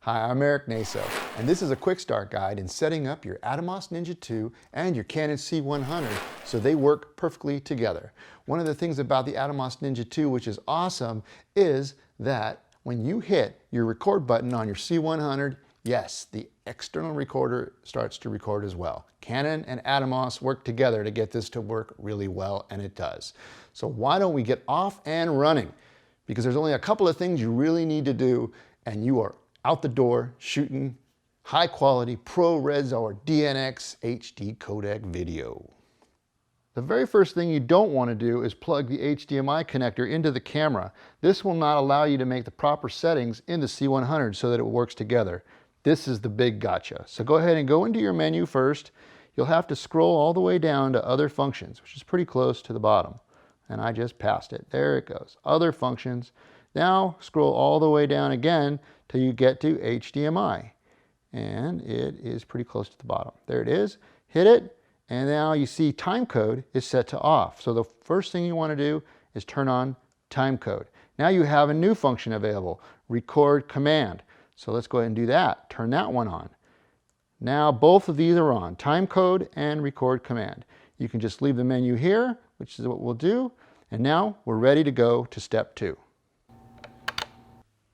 Hi, I'm Eric Naso, and this is a quick start guide in setting up your Atomos Ninja 2 and your Canon C100 so they work perfectly together. One of the things about the Atomos Ninja 2, which is awesome, is that when you hit your record button on your C100, yes, the external recorder starts to record as well. Canon and Atomos work together to get this to work really well, and it does. So why don't we get off and running? Because there's only a couple of things you really need to do, and you are out the door shooting high quality ProRes or DNX HD codec video. The very first thing you don't want to do is plug the HDMI connector into the camera. This will not allow you to make the proper settings in the C100 so that it works together. This is the big gotcha. So go ahead and go into your menu first. You'll have to scroll all the way down to other functions, which is pretty close to the bottom. And I just passed it. There it goes. Other functions. Now scroll all the way down again till you get to HDMI. And it is pretty close to the bottom. There it is. Hit it. And now you see timecode is set to off. So the first thing you want to do is turn on timecode. Now you have a new function available, record command. So let's go ahead and do that. Turn that one on. Now both of these are on, timecode and record command. You can just leave the menu here, which is what we'll do. And now we're ready to go to step 2.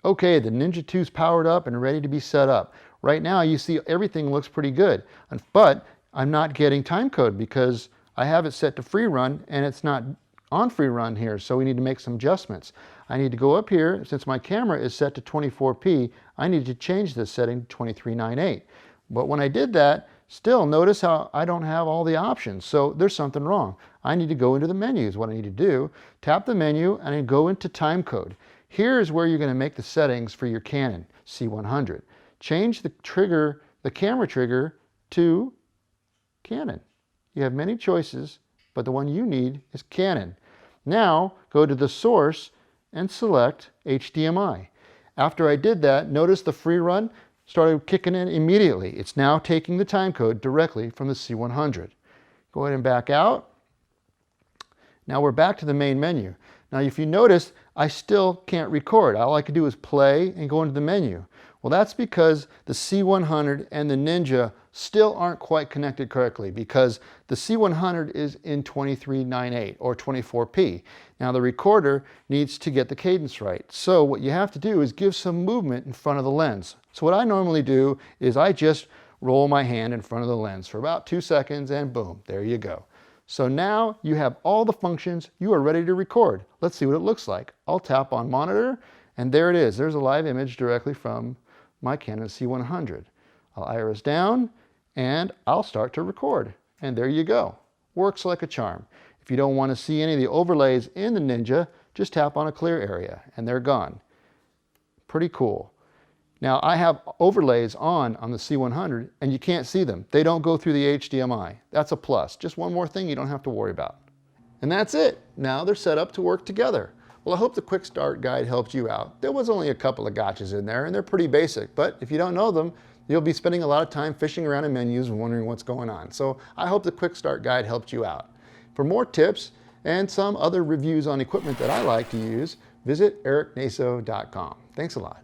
Okay, the Ninja 2 is powered up and ready to be set up. Right now you see everything looks pretty good, but I'm not getting timecode because I have it set to free run and it's not on free run here, so we need to make some adjustments. I need to go up here, since my camera is set to 24p, I need to change this setting to 2398. But when I did that, still notice how I don't have all the options, so there's something wrong. I need to go into the menus. What I need to do, tap the menu and then go into timecode. Here's where you're going to make the settings for your Canon C100. Change the trigger, the camera trigger, to Canon. You have many choices, but the one you need is Canon. Now go to the source and select HDMI. After I did that, notice the free run started kicking in immediately. It's now taking the timecode directly from the C100. Go ahead and back out. Now we're back to the main menu. Now if you notice, I still can't record. All I can do is play and go into the menu. Well, that's because the C100 and the Ninja still aren't quite connected correctly because the C100 is in 2398 or 24p. Now the recorder needs to get the cadence right. So what you have to do is give some movement in front of the lens. So what I normally do is I just roll my hand in front of the lens for about 2 seconds and boom, there you go. So now you have all the functions, you are ready to record. Let's see what it looks like. I'll tap on monitor and there it is. There's a live image directly from my Canon C100. I'll iris down and I'll start to record. And there you go. Works like a charm. If you don't want to see any of the overlays in the Ninja, just tap on a clear area and they're gone. Pretty cool. Now I have overlays on the C100 and you can't see them. They don't go through the HDMI. That's a plus. Just one more thing you don't have to worry about. And that's it. Now they're set up to work together. Well, I hope the quick start guide helped you out. There was only a couple of gotchas in there and they're pretty basic, but if you don't know them, you'll be spending a lot of time fishing around in menus and wondering what's going on. So I hope the quick start guide helped you out. For more tips and some other reviews on equipment that I like to use, visit ericnaso.com. Thanks a lot.